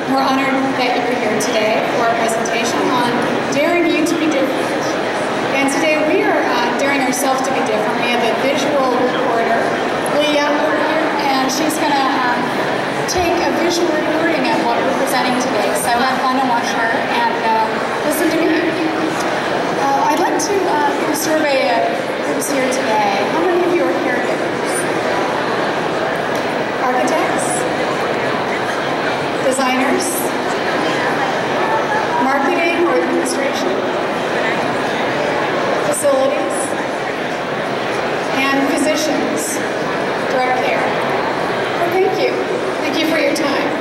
We're honored that you're here today for our presentation on daring you to be different. And today we are daring ourselves to be different. We have a visual recorder, Leah, over here, and she's going to take a visual recording of what we're presenting today. So have fun and watch her and listen to me. I'd like to give a survey of who's here today. How many of you are caregivers? Architects? Designers? Marketing or administration? Facilities? And physicians? Direct care? Well, thank you. Thank you for your time.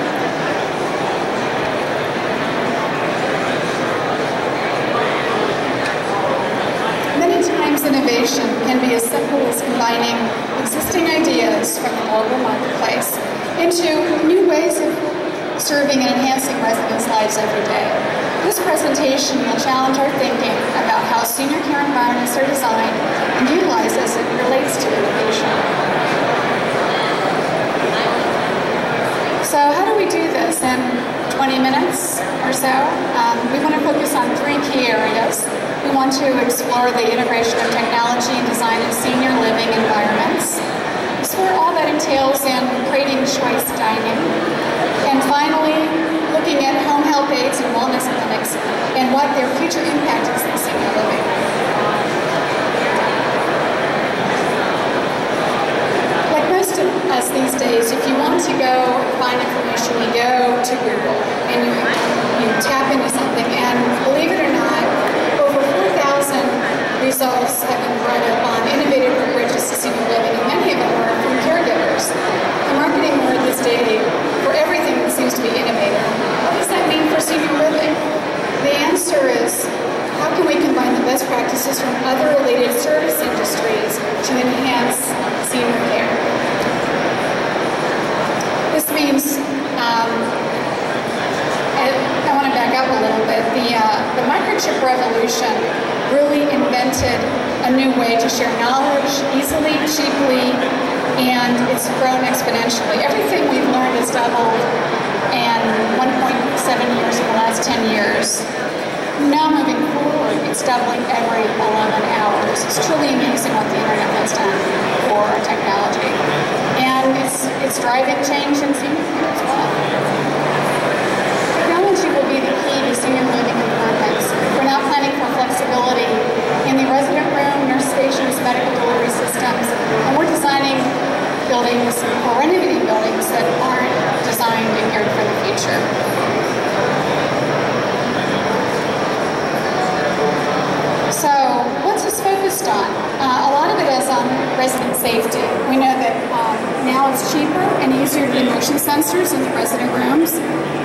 Many times innovation can be as simple as combining existing ideas from the local marketplace into new ways of serving and enhancing residents' lives every day. This presentation will challenge our thinking about how senior care environments are designed and utilized as it relates to innovation. So how do we do this? In 20 minutes or so, we want to focus on three key areas. We want to explore the integration of technology and design in senior living environments, explore all that entails in creating choice dining, and finally, looking at home health aides and wellness clinics and what their future impact is in senior living. Like most of us these days, if you want to go find information, you go to Google and you tap into something, and believe it or not, over 4,000 results have been brought up on innovative approaches to senior living, and many of them are from caregivers. The marketing word this day for everything that seems to be innovative. What does that mean for senior living? The answer is, how can we combine the best practices from other related service industries to enhance senior care? This means, I want to back up a little bit, the microchip revolution really invented a new way to share knowledge easily, cheaply, and it's grown exponentially. Everything we've learned has doubled in 1.7 years in the last 10 years. Now moving forward, it's doubling every 11 hours. It's truly amazing what the internet has done for technology. And it's driving change in senior care as well. Technology will be the key to senior living environments. We're now planning for flexibility in the resident room, nurse stations, medical delivery systems, and we're designing buildings or renovating buildings that aren't designed and geared for the future. So, what's this focused on? A lot of it is on resident safety. We know that now it's cheaper and easier to do motion sensors in the resident rooms.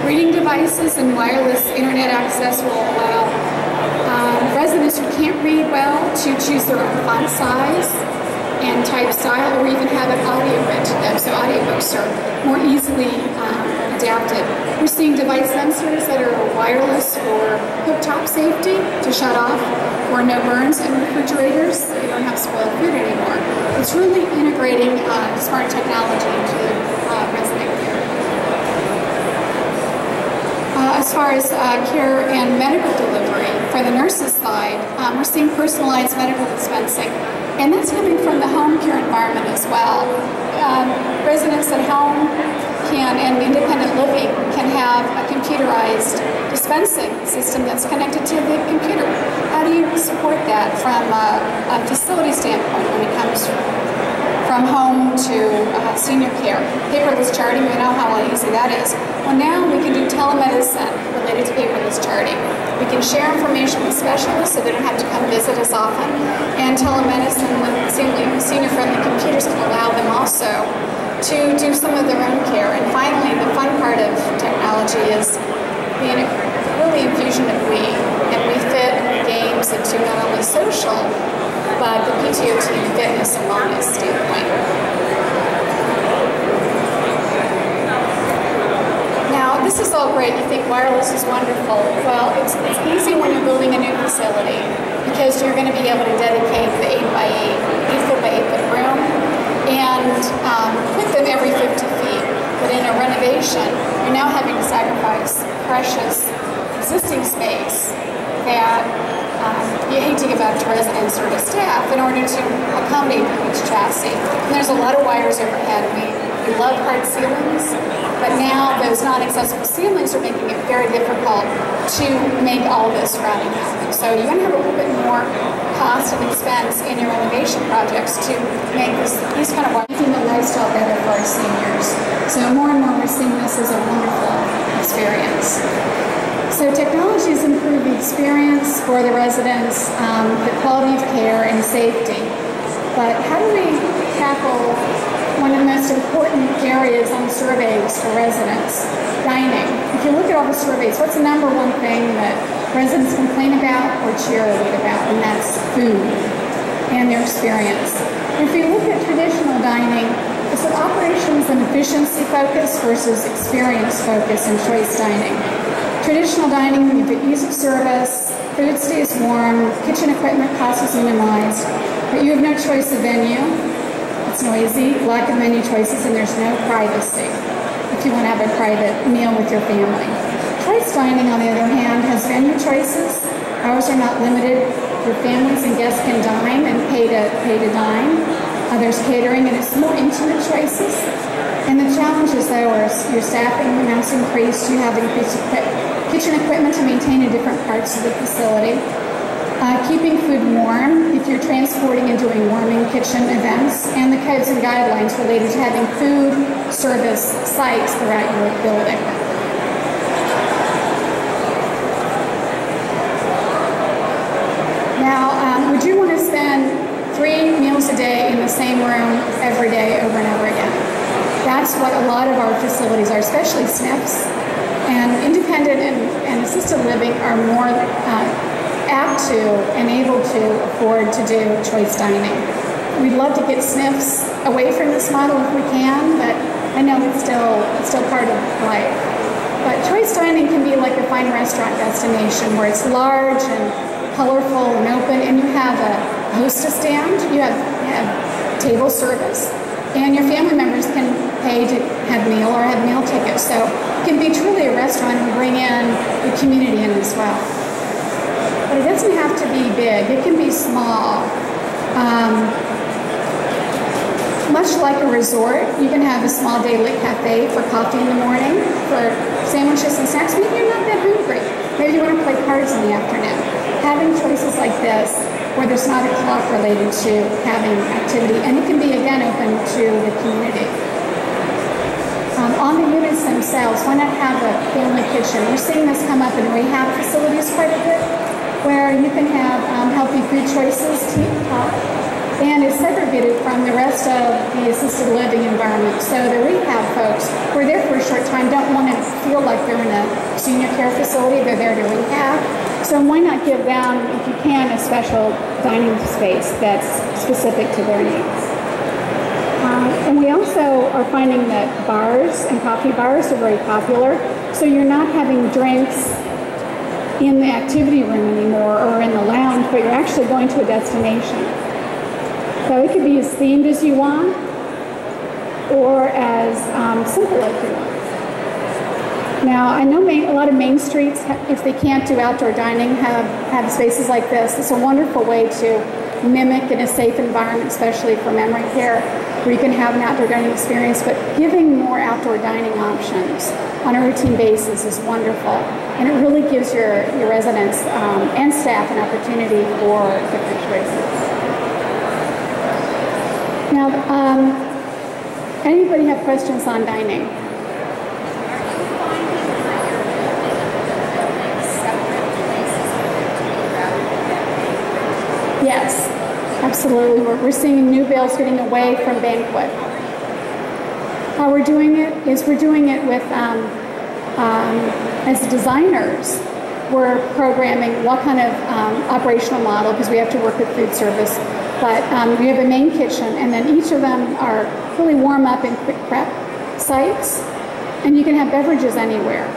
Reading devices and wireless internet access will allow residents who can't read well to choose their own font size and type style, or even have an audio read to them, so audiobooks are more easily adapted. We're seeing device sensors that are wireless for cooktop safety to shut off, or no burns in refrigerators, so you don't have spoiled food anymore. It's really integrating smart technology into resident care. As far as care and medical delivery, for the nurses side, we're seeing personalized medical dispensing, and that's coming from the home care environment as well. Residents at home and independent living can have a computerized dispensing system that's connected to the computer. How do you support that from a facility standpoint when it comes from home to senior care? Paperless charting, we know how easy that is. Well, now we can do telemedicine related to paperless charting. We can share information with specialists so they don't have to come visit us often. And telemedicine with senior-friendly computers can allow them also to do some of their own care. And finally, the fun part of technology is being really infusion of we. And we fit games into not only social, but the PTO team fitness and wellness standpoint. Now, this is all great. You think wireless is wonderful. Well, it's easy when you're building a new facility because you're going to be able to dedicate the 8 foot by 8 foot room and put them every 50 feet. But in a renovation, you're now having to sacrifice precious existing space that you hate to give up to residents or to staff in order to accommodate each chassis. And there's a lot of wires overhead. We love hard ceilings, but now those non-accessible ceilings are making it very difficult to make all this routing happen. So you're going to have a little bit more cost and expense in your renovation projects to make these kind of making the lifestyle better for our seniors. So more and more we're seeing this as a wonderful experience. So technology has improved the experience for the residents, the quality of care and safety. But how do we tackle one of the most important areas on surveys for residents? Dining. If you look at all the surveys, what's the number one thing that residents complain about or cheerlead about? And that's food and their experience. If you look at traditional dining, it's an operations and efficiency focus versus experience focus in choice dining. Traditional dining, you get ease of service, food stays warm, kitchen equipment cost is minimized, but you have no choice of venue. It's noisy, lack of menu choices, and there's no privacy if you want to have a private meal with your family. Choice dining, on the other hand, has venue choices. Hours are not limited. Your families and guests can dine and pay to dine. There's catering, and it's more intimate choices. And the challenges, though, are your staffing amounts increased. You have increased kitchen equipment to maintain in different parts of the facility. Keeping food warm if you're transporting and doing warming kitchen events, and the codes and guidelines related to having food service sites throughout your building. Now, would you want to spend 3 meals a day in the same room every day over and over again? That's what a lot of our facilities are, especially SNFs. And independent and assisted living are more apt to and able to afford to do choice dining. We'd love to get SNFs away from this model if we can, but I know it's still part of life. But choice dining can be like a fine restaurant destination where it's large and colorful and open, and you have a hostess stand, you have table service, and your family members can pay to have meal or have meal tickets. So it can be truly a restaurant and bring in the community in as well. But it doesn't have to be big. It can be small. Much like a resort, you can have a small daily cafe for coffee in the morning, for sandwiches and snacks. Maybe you're not that hungry. Maybe you want to play cards in the afternoon. Having choices like this, where there's not a clock related to having activity, and it can be, again, open to the community. On the units themselves, why not have a family kitchen? We're seeing this come up in rehab facilities quite a bit, where you can have healthy food choices taught, and is segregated from the rest of the assisted living environment. So the rehab folks who are there for a short time don't want to feel like they're in a senior care facility. They're there to rehab. So why not give them, if you can, a special dining space that's specific to their needs? And we also are finding that bars and coffee bars are very popular. So you're not having drinks in the activity room anymore or in the lounge, but you're actually going to a destination. So it could be as themed as you want or as simple as you want. Now, I know a lot of main streets, if they can't do outdoor dining, have spaces like this. It's a wonderful way to mimic in a safe environment, especially for memory care, where you can have an outdoor dining experience, but giving more outdoor dining options on a routine basis is wonderful. And it really gives your residents and staff an opportunity for different choices. Now, anybody have questions on dining? Yes, absolutely. We're seeing new builds getting away from banquet. How we're doing it is we're doing it with, as designers, we're programming what kind of operational model, because we have to work with food service, but we have a main kitchen, and then each of them are really warm up and quick prep sites, and you can have beverages anywhere.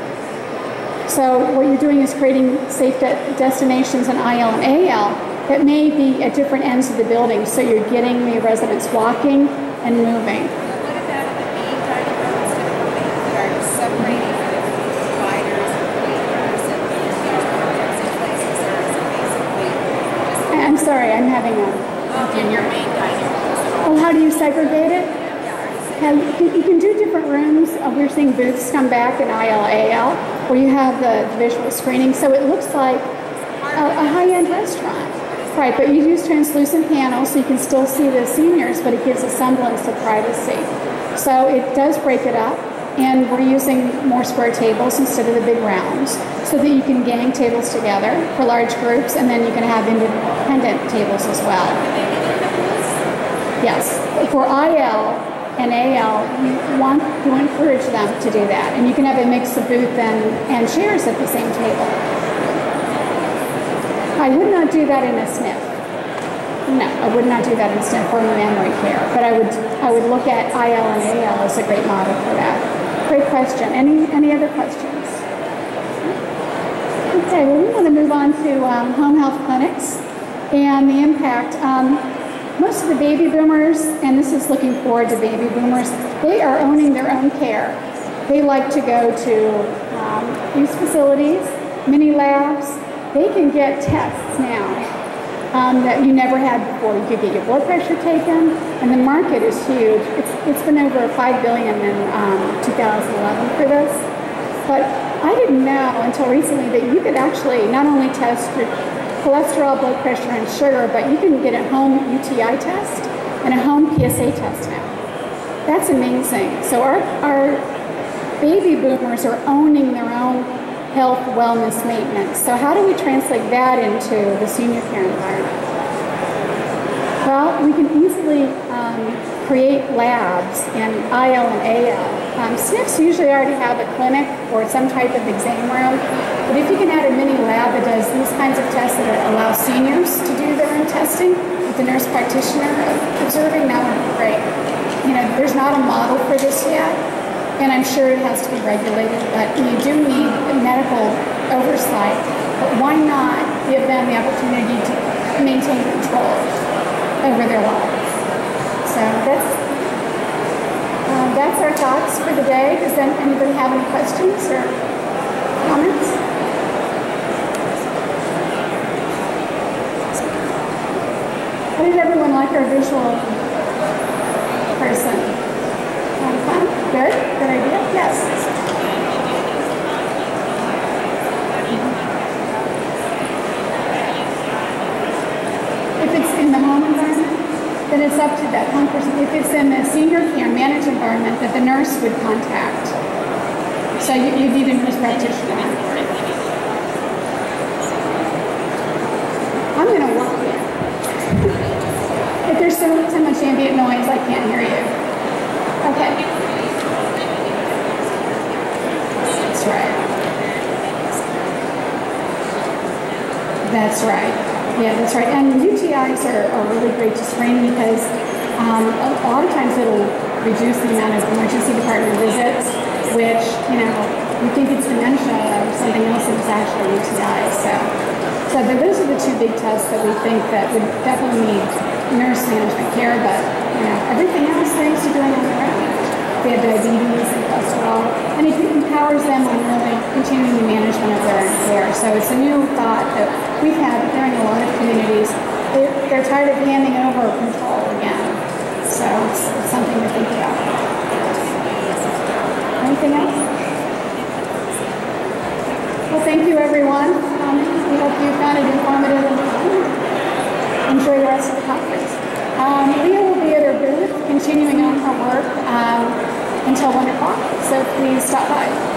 So what you're doing is creating safe destinations in IL and AL that may be at different ends of the building, so you're getting the residents walking and moving. What about the main dining rooms that are separating the providers and having a... In your main dining room. Oh, how do you segregate it? You can do different rooms. We're seeing booths come back in ILAL, where you have the visual screening, so it looks like a high-end restaurant. Right, but you use translucent panels so you can still see the seniors, but it gives a semblance of privacy. So it does break it up, and we're using more square tables instead of the big rounds, so that you can gang tables together for large groups, and then you can have independent tables as well. Yes, for IL and AL, you want to encourage them to do that, and you can have a mix of booth and chairs at the same table. I would not do that in a SNF. No, I would not do that in a SNF or memory care, but I would look at IL and AL as a great model for that. Great question. Any other questions? Okay, well, we want to move on to home health clinics and the impact. Most of the baby boomers, and this is looking forward to baby boomers, they are owning their own care. They like to go to these facilities, mini labs. They can get tests now that you never had before. You could get your blood pressure taken, and the market is huge. It's been over $5 billion in 2011 for this. But I didn't know until recently that you could actually not only test your cholesterol, blood pressure, and sugar, but you can get a home UTI test and a home PSA test now. That's amazing. So our baby boomers are owning their own health, wellness, maintenance. So how do we translate that into the senior care environment? Well, we can easily create labs in IL and AL. SNFs usually already have a clinic or some type of exam room, but if you can add a mini lab that does these kinds of tests that allow seniors to do their own testing with the nurse practitioner observing, that would be great. You know, there's not a model for this yet, and I'm sure it has to be regulated, but you do need medical oversight. But why not give them the opportunity to maintain control over their lives? So that's our thoughts for the day. Does anybody have any questions or comments? How did everyone like our visual person? Fun? Good? Good idea? Yes. If it's in the home environment, then it's up to that home person. If it's in the senior care managed environment, that the nurse would contact. So you need a nurse practitioner. I'm going to walk in. If there's so much ambient noise, I can't hear you. Okay. That's right. That's right. Yeah, that's right. And UTIs are really great to screen because a lot of times it'll reduce the amount of emergency department visits, which, you know, you think it's dementia or something else, and it's actually UTI. So those are the two big tests that we think that would definitely need nurse management care, but, you know, everything else things are doing on their own. They have diabetes and cholesterol, and it empowers them on really continuing the management of their own care. So it's a new thought that we've had here in a lot of communities. They're tired of handing over control again. So it's something to think about. Anything else? Well, thank you, everyone. We hope you found it informative and fun. Enjoy the rest of the conference. Leah will be at her booth continuing on her work until 1 o'clock, so please stop by.